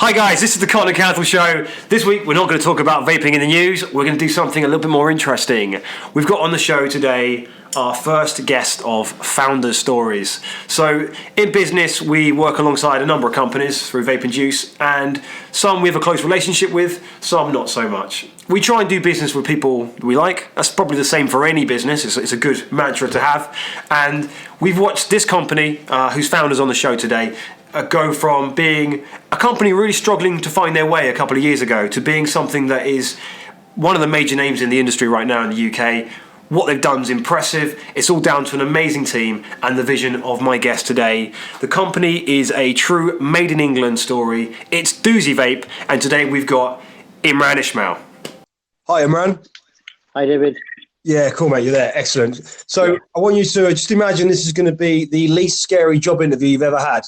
Hi guys, this is the Cotton and Kanthal show. This week we're not going to talk about vaping in the news, we're going to do something a little bit more interesting. We've got on the show today our first guest of Founders Stories. So in business we work alongside a number of companies through Vape and Juice, and some we have a close relationship with, some not so much. We try and do business with people we like. That's probably the same for any business. It's a good mantra to have. And we've watched this company, whose founders on the show today, go from being a company really struggling to find their way a couple of years ago to being something that is one of the major names in the industry right now in the UK. What they've done is impressive. It's all down to an amazing team and the vision of my guest today. The company is a true made in England story. It's Doozy Vape, and today we've got Imran Ismail. Hi, Imran. Hi, David. Yeah, cool, mate. You're there. Excellent. So I want you to just imagine this is going to be the least scary job interview you've ever had.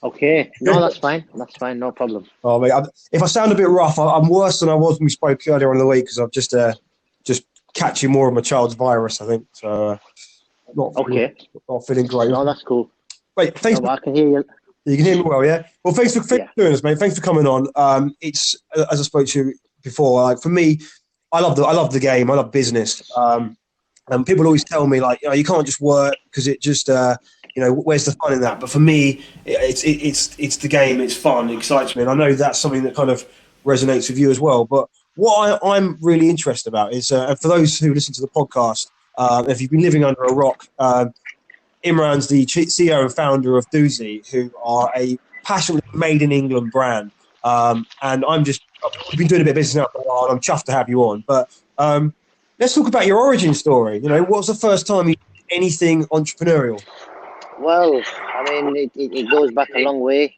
Okay. No, that's fine. That's fine. No problem. Oh, mate, if I sound a bit rough, I'm worse than I was when we spoke earlier in the week because I'm just catching more of my child's virus, I think. So not feeling great. No, that's cool. Wait, thanks. I can hear you. You can hear me well, yeah? Well, thanks for doing this, mate. Thanks for coming on. It's, as I spoke to you before, like for me, I love the game. I love business. And people always tell me, like, you can't just work because it just, where's the fun in that? But for me, it's the game. It's fun. It excites me. And I know that's something that kind of resonates with you as well. But what I'm really interested about is, for those who listen to the podcast, if you've been living under a rock, Imran's the CEO and founder of Doozy, who are a passionately made in England brand. And we've been doing a bit of business now for a while, and I'm chuffed to have you on. But let's talk about your origin story. What was the first time you did anything entrepreneurial? Well, I mean, it goes back a long way.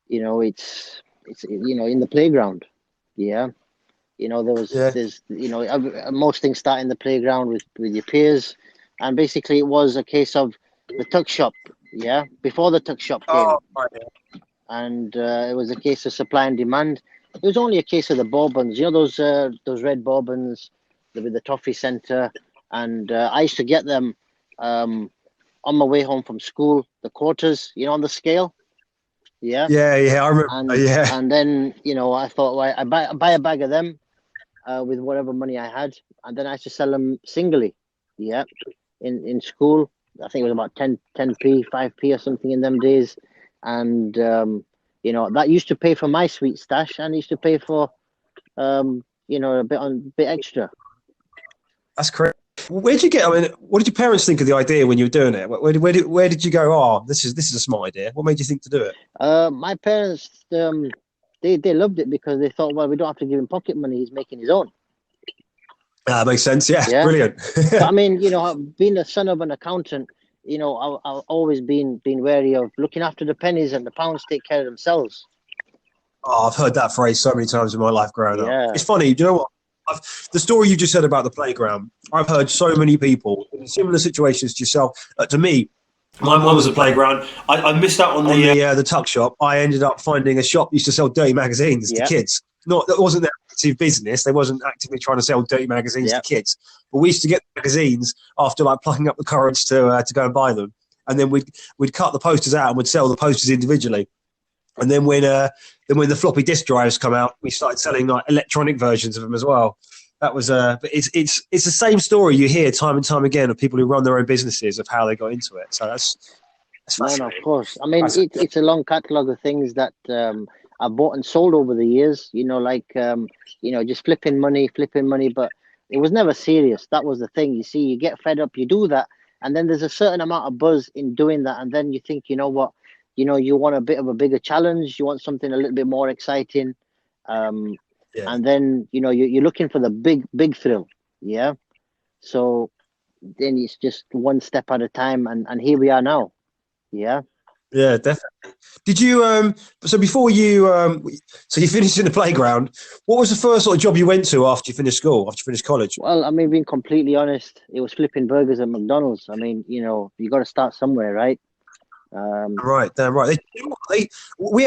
It's in the playground. Yeah. Most things start in the playground with your peers. And basically it was a case of the tuck shop. Yeah. Before the tuck shop came. Oh, right. And it was a case of supply and demand. It was only a case of the bourbons, those red bourbons with the toffee centre, and I used to get them on my way home from school, the quarters, on the scale. Yeah, I remember. And then I thought, well, I buy a bag of them with whatever money I had, and then I used to sell them singly. Yeah, in school, I think it was about 10p, 5p or something in them days. And that used to pay for my sweet stash, and used to pay for a bit extra. That's correct. Where did you get? I mean, what did your parents think of the idea when you were doing it? Where did you go? Oh, this is a smart idea. What made you think to do it? My parents, they loved it because they thought, well, we don't have to give him pocket money; he's making his own. That makes sense. Yeah. Brilliant. But, I mean, being the son of an accountant. I've always been wary of looking after the pennies and the pounds take care of themselves. Oh, I've heard that phrase so many times in my life growing up. It's funny, do you know what? The story you just said about the playground, I've heard so many people in similar situations to yourself. To me, mine was a playground. I missed out on the tuck shop. I ended up finding a shop that used to sell dirty magazines to kids. That wasn't their active business. They wasn't actively trying to sell dirty magazines to kids. But we used to get magazines after plucking up the courage to go and buy them, and then we'd cut the posters out and we'd sell the posters individually. And then when the floppy disk drives come out, we started selling electronic versions of them as well. That was but it's the same story you hear time and time again of people who run their own businesses of how they got into it. So that's fascinating. No, of course. I mean, it's a long catalogue of things that I've bought and sold over the years. Just flipping money, but it was never serious. That was the thing. You see, you get fed up, you do that, and then there's a certain amount of buzz in doing that, and then you think, you know what, you want a bit of a bigger challenge, you want something a little bit more exciting, and then you're looking for the big thrill. Yeah. So then it's just one step at a time, and here we are now. Yeah. Yeah, definitely. Did you so before you so you finished in the playground, what was the first sort of job you went to after you finished school, after you finished college? Well, I mean, being completely honest, it was flipping burgers at McDonald's. I mean, you got to start somewhere, right? Right, damn right. We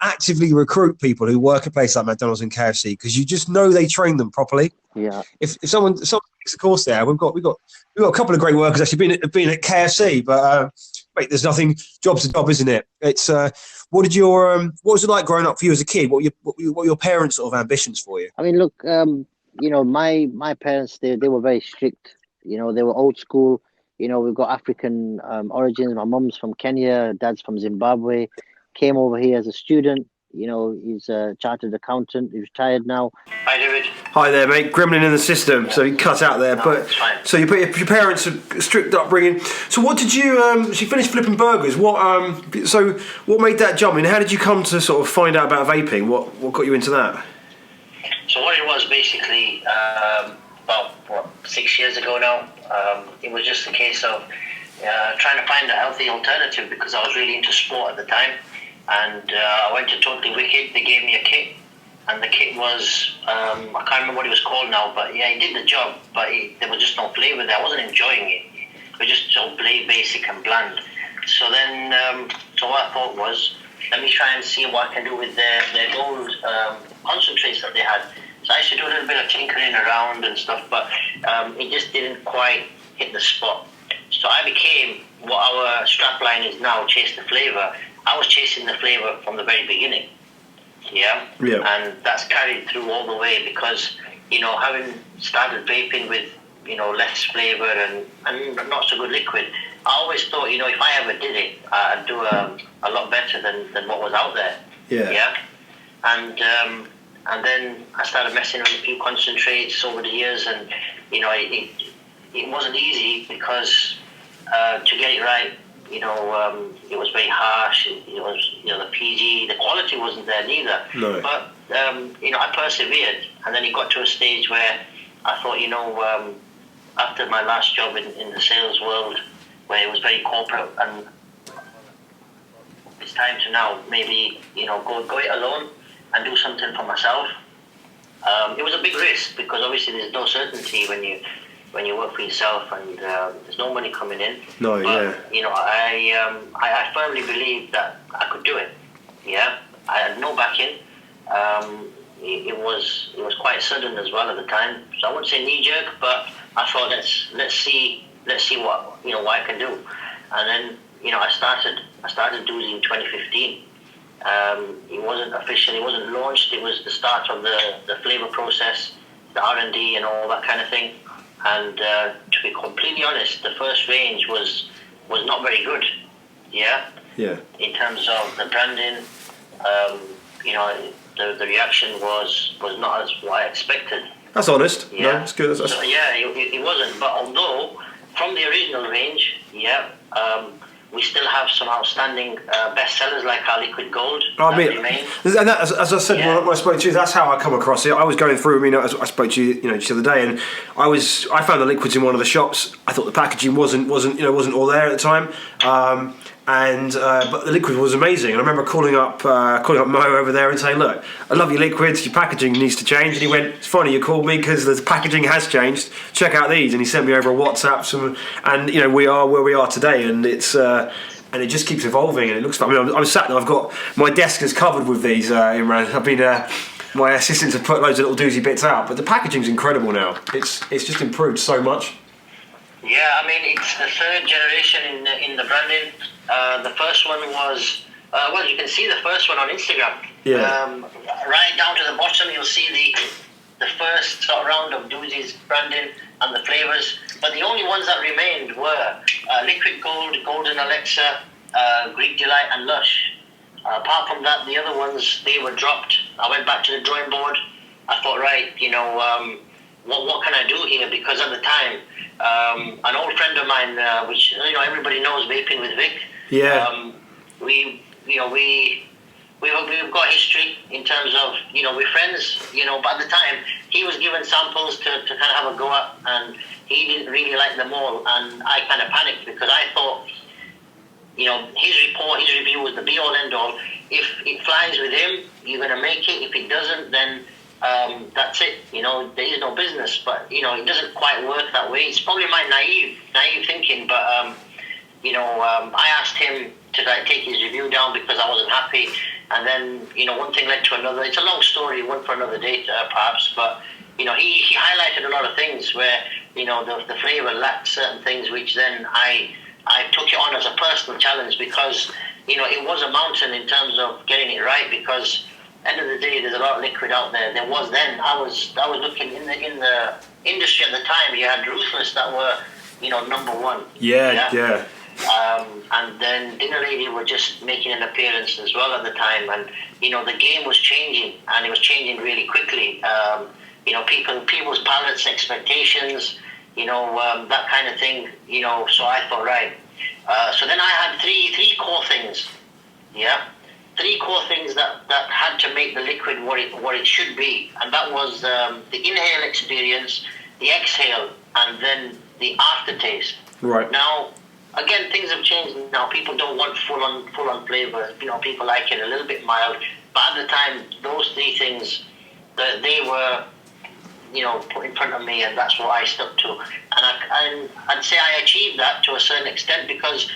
actively recruit people who work at places like McDonald's and KFC because you just know they train them properly. Yeah. If someone takes a course there, we've got a couple of great workers actually been at KFC, but mate, there's nothing. Job's a job, isn't it? It's what was it like growing up for you as a kid? What were your parents' sort of ambitions for you? I mean, look, my parents, they were very strict. They were old school. We've got African origins. My mum's from Kenya, dad's from Zimbabwe. Came over here as a student. He's a chartered accountant. He's retired now. Hi, David. Hi there, mate. Gremlin in the system, so you cut out there. But so your parents are strict upbringing. So what did you? So you finished flipping burgers. So what made that jump? I mean, how did you come to sort of find out about vaping? What got you into that? So what it was basically about 6 years ago now. It was just a case of trying to find a healthy alternative because I was really into sport at the time. And I went to Totally Wicked. They gave me a kit, and the kit was I can't remember what it was called now, but yeah, it did the job, but there was just no flavour there. I wasn't enjoying it. It was just so basic and bland. So then, so what I thought was, let me try and see what I can do with their gold concentrates that they had. So I used to do a little bit of tinkering around and stuff, but it just didn't quite hit the spot. So I became what our strapline is now, Chase the Flavour. I was chasing the flavour from the very beginning, yeah? And that's carried through all the way because, having started vaping with, less flavour and not so good liquid, I always thought, if I ever did it, I'd do a lot better than what was out there, yeah? And then I started messing with a few concentrates over the years, and, it wasn't easy because to get it right, it was very harsh. It was, the PG, the quality wasn't there neither. No. But, I persevered. And then it got to a stage where I thought, after my last job in the sales world, where it was very corporate, and it's time to now maybe, go it alone and do something for myself. It was a big risk because obviously there's no certainty when you work for yourself and there's no money coming in. No, but, I firmly believed that I could do it. Yeah, I had no backing. It was quite sudden as well at the time, so I wouldn't say knee jerk, but I thought let's see what I can do. And then I started Doozy in 2015. It wasn't official, it wasn't launched. It was the start of the flavor process, the R&D, and all that kind of thing. And to be completely honest, the first range was not very good. Yeah. In terms of the branding, the reaction was not as what I expected. That's honest. Yeah, no, that's good. So, it wasn't. But although from the original range, we still have some outstanding bestsellers like our Liquid Gold. I mean, and that, as I said when I spoke to you, that's how I come across it. I was going through. As I spoke to you, just the other day, and I found the liquids in one of the shops. I thought the packaging wasn't all there at the time. But the liquid was amazing, and I remember calling up Mo over there and saying, "Look, I love your liquids. Your packaging needs to change." And he went, "It's funny you called me because the packaging has changed. Check out these." And he sent me over a WhatsApp, and we are where we are today, and it's and it just keeps evolving, and it looks fun. I mean, I'm sat there. I've got my desk is covered with these. Imran, I've been my assistants have put loads of little Doozy bits out, but the packaging's incredible now. It's just improved so much. Yeah, I mean, it's the third generation in the branding. The first one was, you can see the first one on Instagram. Yeah. Right down to the bottom, you'll see the first sort of round of Doozy's branding and the flavours. But the only ones that remained were Liquid Gold, Golden Alexa, Greek Delight, and Lush. Apart from that, the other ones, they were dropped. I went back to the drawing board. I thought, right, what can I do here? Because at the time, an old friend of mine, which everybody knows, Vaping with Vic. Yeah. We've got history in terms of we're friends. But at the time, he was given samples to kind of have a go at, and he didn't really like them all, and I kind of panicked because I thought, his review was the be all end all. If it flies with him, you're gonna make it. If it doesn't, then that's it. There is no business. But it doesn't quite work that way. It's probably my naive thinking. But I asked him to take his review down because I wasn't happy. And then one thing led to another. It's a long story, one for another day, perhaps. But he highlighted a lot of things where the flavour lacked certain things, which then I took it on as a personal challenge. challenge because it was a mountain in terms of getting it right. Because end of the day, there's a lot of liquid out there. There was then. I was looking in the industry at the time. You had Ruthless that were number one. Yeah. And then Dinner Lady were just making an appearance as well at the time, and the game was changing, and it was changing really quickly. People's palates, expectations, that kind of thing. So I thought, right. So then I had three core things. Yeah, three core things that had to make the liquid what it should be, and that was the inhale experience, the exhale, and then the aftertaste. Right. Now, again, things have changed now. People don't want full on flavor. People like it a little bit mild. But at the time, those three things, they were, put in front of me, and that's what I stuck to. And I'd say I achieved that to a certain extent because,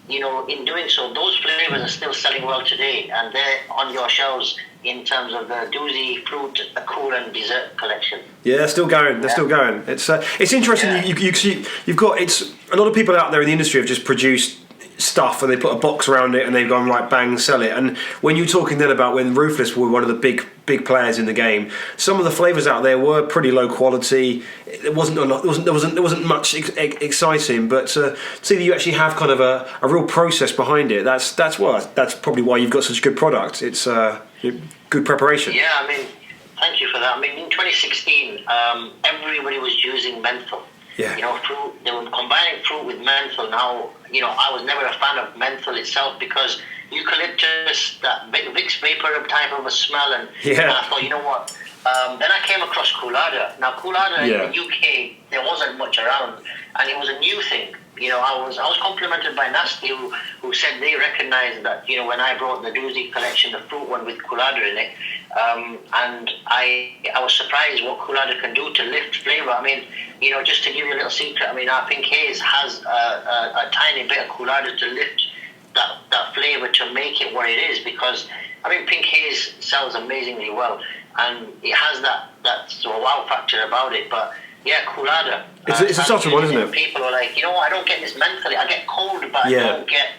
in doing so, those flavors are still selling well today, and they're on your shelves in terms of the Doozy fruit, the cool and dessert collection. Yeah, they're still going. They're still going. It's interesting. Yeah. You've got a lot of people out there in the industry have just produced stuff and they put a box around it and they've gone right bang sell it. And when you're talking then about when Ruthless were one of the big players in the game, some of the flavors out there were pretty low quality. There wasn't much exciting, but see that you actually have kind of a real process behind it. That's probably why you've got such a good product. It's good preparation. Yeah, I mean, thank you for that. I mean, in 2016, everybody was using menthol. Yeah. Fruit. They were combining fruit with menthol. Now, I was never a fan of menthol itself because eucalyptus, that Vicks vapor type of a smell, and I thought, what? Then I came across Coolada. Now, Coolada in the UK, there wasn't much around, and it was a new thing. I was complimented by Nasty, who said they recognised that, when I brought the Doozy collection, the fruit one with Coolada in it, and I was surprised what Coolada can do to lift flavour. I mean, just to give you a little secret, I mean, our Pink Haze has a tiny bit of Coolada to lift that flavour to make it what it is, because, I mean, Pink Haze sells amazingly well, and it has that sort of wow factor about it, but yeah, Coolada. It's a subtle one, isn't it? People are like, I don't get this menthol. I get cold, but I don't get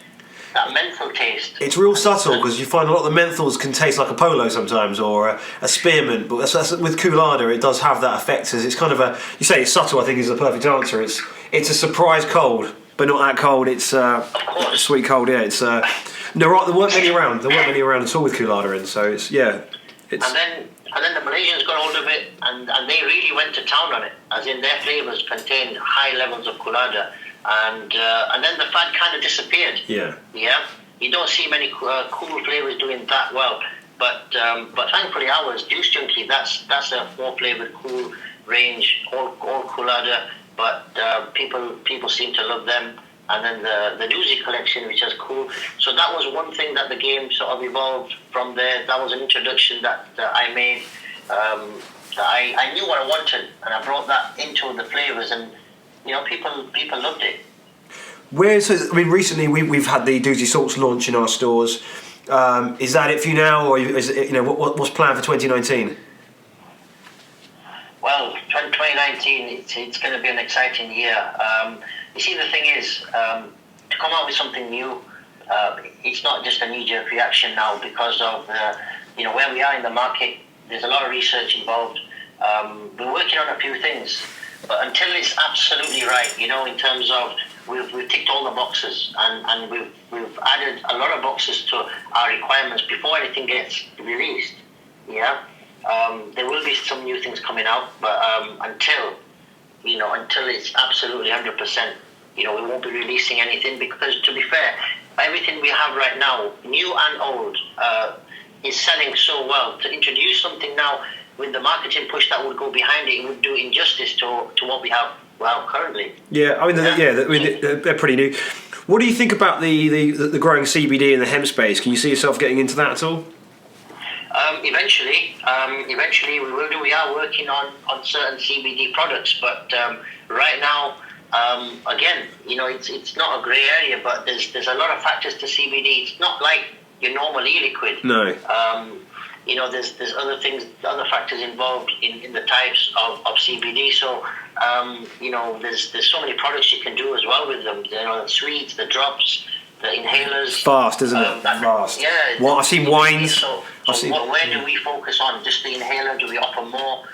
that menthol taste. It's real subtle because you find a lot of the menthols can taste like a polo sometimes, or a spearmint. But that's with Coolada, it does have that effect. It's kind of you say it's subtle. I think is the perfect answer. It's a surprise cold, but not that cold. It's a sweet cold. Yeah, it's there weren't many around. There weren't many around at all with Coolada in. So it's. And then the Malaysians got hold of it, and they really went to town on it, as in their flavours contained high levels of Coolada, and then the fad kind of disappeared. Yeah. You don't see many cool flavours doing that well, but thankfully ours, Juice Junkie, that's a 4-flavoured cool range, all Coolada, but people seem to love them. And then the Doozy collection, which is cool. So that was one thing that the game sort of evolved from there. That was an introduction that I made. I knew what I wanted, and I brought that into the flavors, and people loved it. Recently we've had the Doozy Salts launch in our stores. Is that it for you now, or is it, what's planned for 2019? Well, 2019, it's going to be an exciting year. You see, the thing is, to come out with something new, it's not just a knee-jerk reaction now because of where we are in the market. There's a lot of research involved. We're working on a few things, but until it's absolutely right, in terms of we've ticked all the boxes, and we've added a lot of boxes to our requirements before anything gets released. Yeah, there will be some new things coming out, but until it's absolutely 100%, we won't be releasing anything, because to be fair, everything we have right now, new and old, is selling so well. To introduce something now with the marketing push that would go behind it, it would do injustice to what we have currently. Yeah, I mean, they're pretty new. What do you think about the growing CBD in the hemp space? Can you see yourself getting into that at all? Eventually we will do. We are working on certain CBD products, but right now, again, it's not a grey area, but there's a lot of factors to CBD. It's not like your normal e-liquid. No. There's other things, other factors involved in the types of CBD. So, there's so many products you can do as well with them. The sweets, the drops, the inhalers. Fast, isn't it? Fast. Yeah. Well, I've seen wines. So where do we focus on? Just the inhaler? Do we offer more?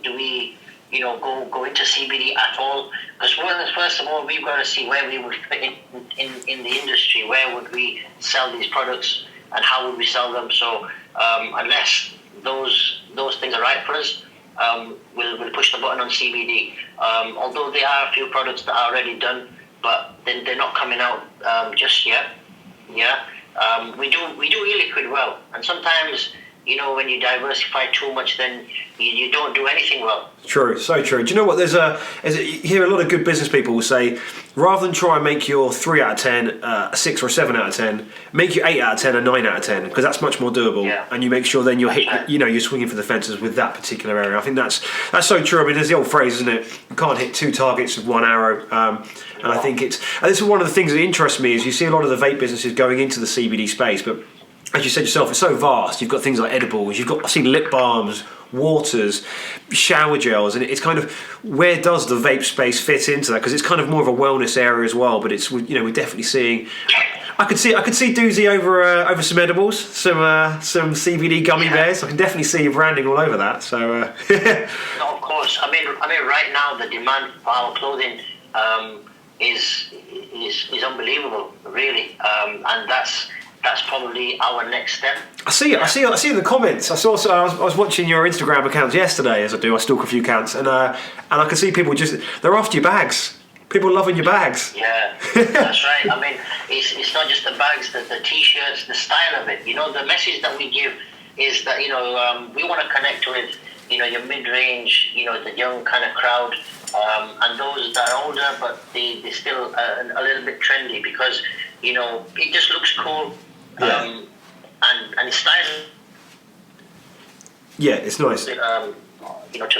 Do we, go into CBD at all? Because first of all, we've got to see where we would fit in the industry. Where would we sell these products, and how would we sell them? So unless those things are right for us, we'll push the button on CBD. Although there are a few products that are already done, but they're not coming out just yet. Yeah, we do e-liquid well, and sometimes when you diversify too much, then you don't do anything well. True, so true. Do you know what? You hear a lot of good business people will say, rather than try and make your 3 out of 10 a 6 or a 7 out of 10, make your 8 out of 10 a 9 out of 10, because that's much more doable. Yeah. And you make sure then you're swinging for the fences with that particular area. I think that's so true. I mean, there's the old phrase, isn't it? You can't hit 2 targets with 1 arrow. And I think this is one of the things that interests me, is you see a lot of the vape businesses going into the CBD space, but as you said yourself, it's so vast. You've got things like edibles, I've seen lip balms, waters, shower gels, and it's kind of, where does the vape space fit into that? Because it's kind of more of a wellness area as well. But it's, we're definitely seeing. I could see Doozy over some edibles, some CBD gummy bears. I can definitely see your branding all over that. So. No, of course. I mean, right now the demand for our clothing is unbelievable, really, and that's probably our next step. I see in the comments. I was watching your Instagram accounts yesterday, as I do. I stalk a few accounts, and I can see people they're after your bags. People loving your bags. Yeah, that's right. I mean, it's not just the bags, the t-shirts, the style of it. The message that we give is that we want to connect with your mid-range, the young kind of crowd, and those that are older, but they're still a little bit trendy, because it just looks cool. Yeah. And it's stylish. Yeah, it's nice. To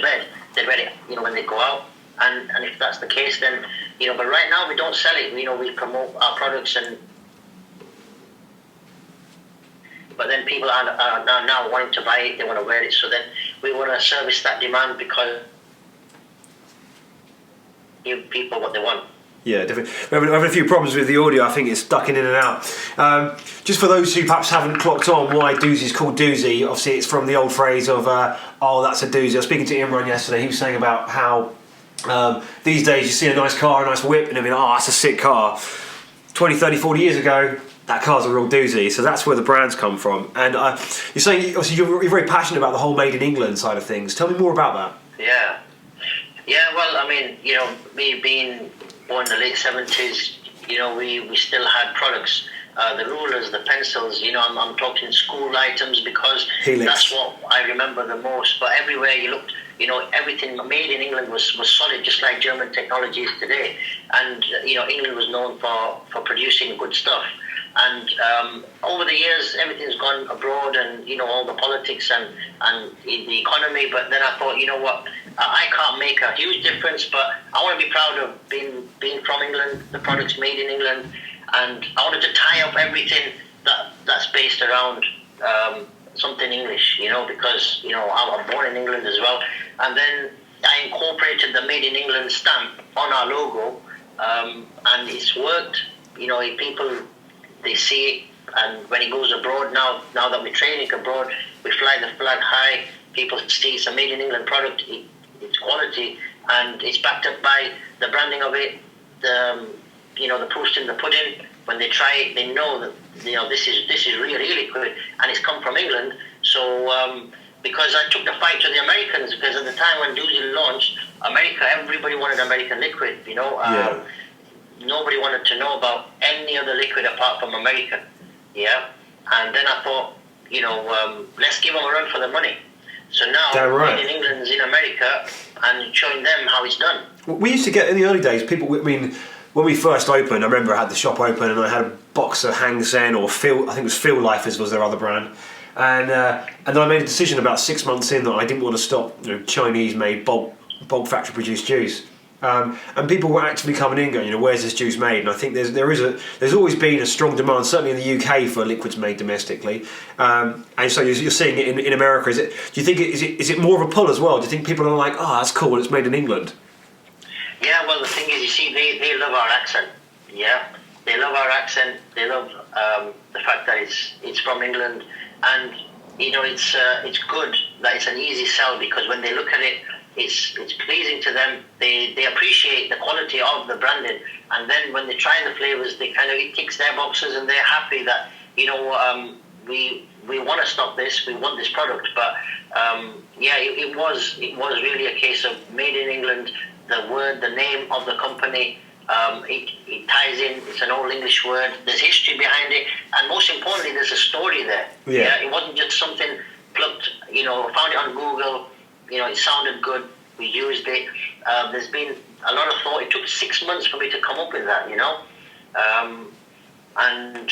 bed, they're ready. When they go out, and if that's the case, then But right now we don't sell it. We promote our products, but then people are now wanting to buy it. They want to wear it. So then we want to service that demand, because give people what they want. Yeah, definitely. We're having a few problems with the audio. I think it's ducking in and out. Just for those who perhaps haven't clocked on why Doozy's called Doozy, obviously it's from the old phrase of, oh, that's a doozy. I was speaking to Imran yesterday. He was saying about how these days you see a nice car, a nice whip, and they're like, oh, that's a sick car. 20, 30, 40 years ago, that car's a real doozy. So that's where the brands come from. And you're saying, obviously, you're very passionate about the whole made in England side of things. Tell me more about that. Yeah, well, I mean, me being born in the late 70s, we still had products, the rulers, the pencils, I'm talking school items, because Helix. That's what I remember the most. But everywhere you looked, everything made in England was solid, just like German technology is today. And, England was known for producing good stuff. And over the years, everything's gone abroad, and all the politics and the economy. But then I thought, what, I can't make a huge difference, but I want to be proud of being from England, the products made in England, and I wanted to tie up everything that's based around something English, because I'm born in England as well. And then I incorporated the Made in England stamp on our logo, and it's worked. People, they see it, and when it goes abroad, now that we're training abroad, we fly the flag high. People see it's a made in England product. It's quality, and it's backed up by the branding of it. The proof's in the pudding. When they try it, they know that this is really liquid, and it's come from England. So because I took the fight to the Americans, because at the time when Doozy launched, everybody wanted American liquid. Nobody wanted to know about any other liquid apart from American. Yeah. And then I thought, let's give them a run for the money. So now, Made in England's in America, and showing them how it's done. We used to get, in the early days, people, I mean, when we first opened, I remember I had the shop open, and I had a box of Hang Seng, or Phil, I think it was Phil Lifers was their other brand. And then I made a decision about 6 months in that I didn't want to stop Chinese-made bulk factory-produced juice. And people were actively coming in going, where's this juice made? And I think there's always been a strong demand, certainly in the UK, for liquids made domestically. And so you're seeing it in America. Do you think is it more of a pull as well? Do you think people are like, oh, that's cool, it's made in England? Yeah, well, the thing is, you see, they love our accent. Yeah, They love our accent. They love the fact that it's from England, and it's good that it's an easy sell, because when they look at it, it's pleasing to them. They appreciate the quality of the branding, and then when they try the flavors, it ticks their boxes, and they're happy that we want to stop this. We want this product, but it was really a case of made in England. The name of the company. It ties in. It's an old English word. There's history behind it, and most importantly, there's a story there. Yeah. It wasn't just something plucked. Found it on Google. It sounded good. We used it. There's been a lot of thought. It took 6 months for me to come up with that. And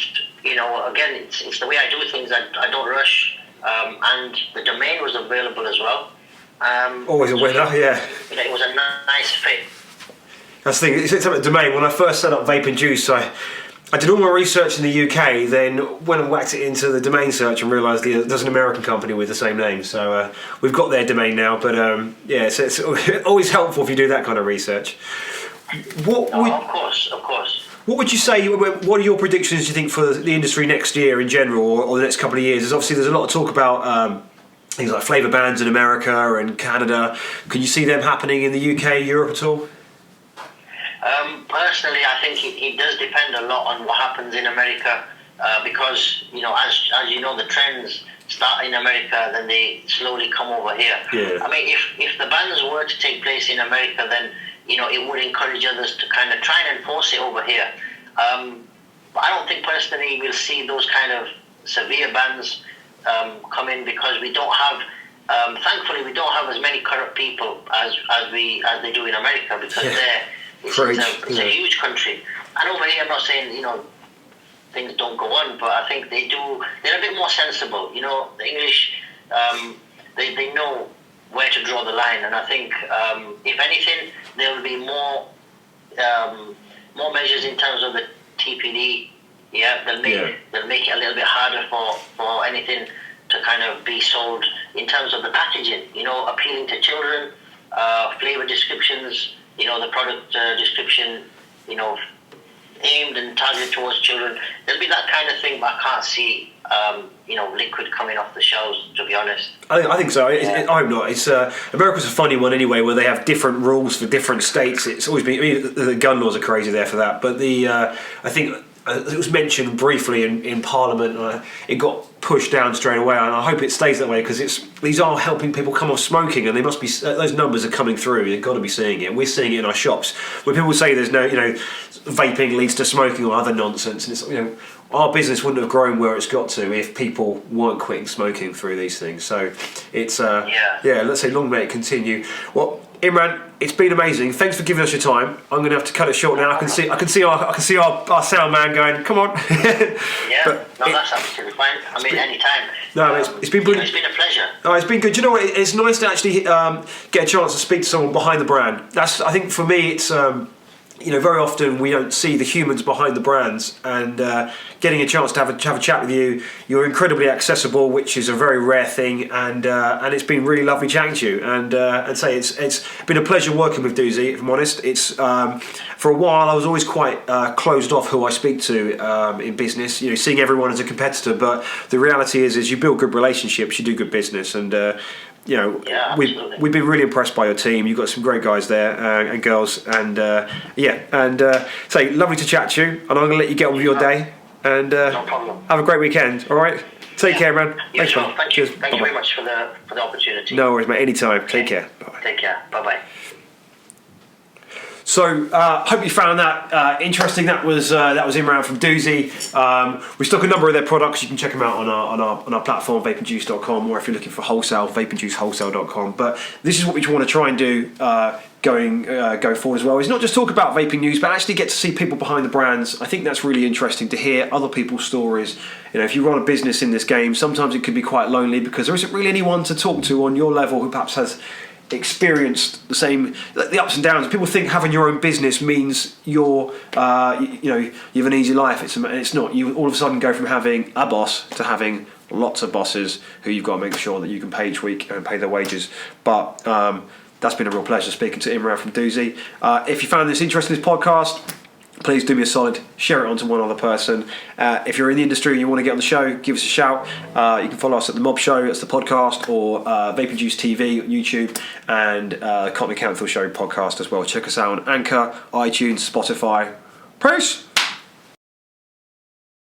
again, it's the way I do things. I don't rush. And the domain was available as well. Always a winner, yeah. It was a nice fit. That's the thing, it's about domain. When I first set up Vape and Juice, I did all my research in the UK, then went and whacked it into the domain search and realised there's an American company with the same name. So we've got their domain now, but so it's always helpful if you do that kind of research. Of course. What would you say, what are your predictions, do you think, for the industry next year in general, or the next couple of years? There's a lot of talk about things like flavour bans in America and Canada. Can you see them happening in the UK, Europe at all? Personally, I think it does depend a lot on what happens in America, because as you know, the trends start in America, then they slowly come over here. Yeah. I mean, if the bans were to take place in America, then it would encourage others to kind of try and enforce it over here. But I don't think personally we'll see those kind of severe bans come in, because we don't have. Thankfully, we don't have as many corrupt people as they do in America, because it's a huge country. And over here, I'm not saying things don't go on, but I think they do. They're a bit more sensible. The English, they know where to draw the line, and I think if anything, there will be more measures in terms of the TPD. Yeah, they'll make it a little bit harder for anything to kind of be sold in terms of the packaging. Appealing to children, flavor descriptions. The product description. Aimed and targeted towards children. There'll be that kind of thing, but I can't see liquid coming off the shelves, to be honest. I think so. I hope not. It's America's a funny one anyway, where they have different rules for different states. It's always been. I mean, the gun laws are crazy there for that, but I think it was mentioned briefly in Parliament, and it got pushed down straight away. And I hope it stays that way, because these are helping people come off smoking, and they must be. Those numbers are coming through. You've got to be seeing it. We're seeing it in our shops when people say there's no, vaping leads to smoking or other nonsense, and it's our business wouldn't have grown where it's got to if people weren't quitting smoking through these things. So it's let's say long may it continue. Well, Imran, it's been amazing. Thanks for giving us your time. I'm going to have to cut it short now. I can see our sound man going, come on. That's absolutely fine. I mean, any time. No, it's been brilliant. It's been a pleasure. Oh, it's been good. You know what? It's nice to actually get a chance to speak to someone behind the brand. I think for me, it's very often we don't see the humans behind the brands, and getting a chance to have a chat with you. You're incredibly accessible, which is a very rare thing, and it's been really lovely chatting to you. And I'd say it's been a pleasure working with Doozy. If I'm honest, it's for a while I was always quite closed off who I speak to in business. Seeing everyone as a competitor, but the reality is you build good relationships, you do good business, and. We've been really impressed by your team. You've got some great guys there and girls, and say lovely to chat to you. And I'm going to let you get on with your day, and no problem. Have a great weekend. All right, take care, man. Thanks, man. Thank you. Thank you very much for the opportunity. No worries, mate. Anytime. Okay. Take care. Bye. Take care. Bye bye. So, hope you found that interesting. That was Imran from Doozy. We stock a number of their products. You can check them out on our platform, vapeandjuice.com, or if you're looking for wholesale, vapeandjuicewholesale.com. But this is what we want to try and do going forward as well. Is not just talk about vaping news, but actually get to see people behind the brands. I think that's really interesting to hear other people's stories. If you run a business in this game, sometimes it can be quite lonely because there isn't really anyone to talk to on your level who perhaps has experienced the ups and downs. People think having your own business means you have an easy life. It's not. You all of a sudden go from having a boss to having lots of bosses who you've got to make sure that you can pay each week and pay their wages. But that's been a real pleasure speaking to Imran from Doozy. If you found this interesting, this podcast, please do me a solid, share it on to one other person. If you're in the industry and you want to get on the show, give us a shout. You can follow us at The Mob Show, that's the podcast, or Vape and Juice TV on YouTube, and Cotton and Kanthal Show podcast as well. Check us out on Anchor, iTunes, Spotify. Peace!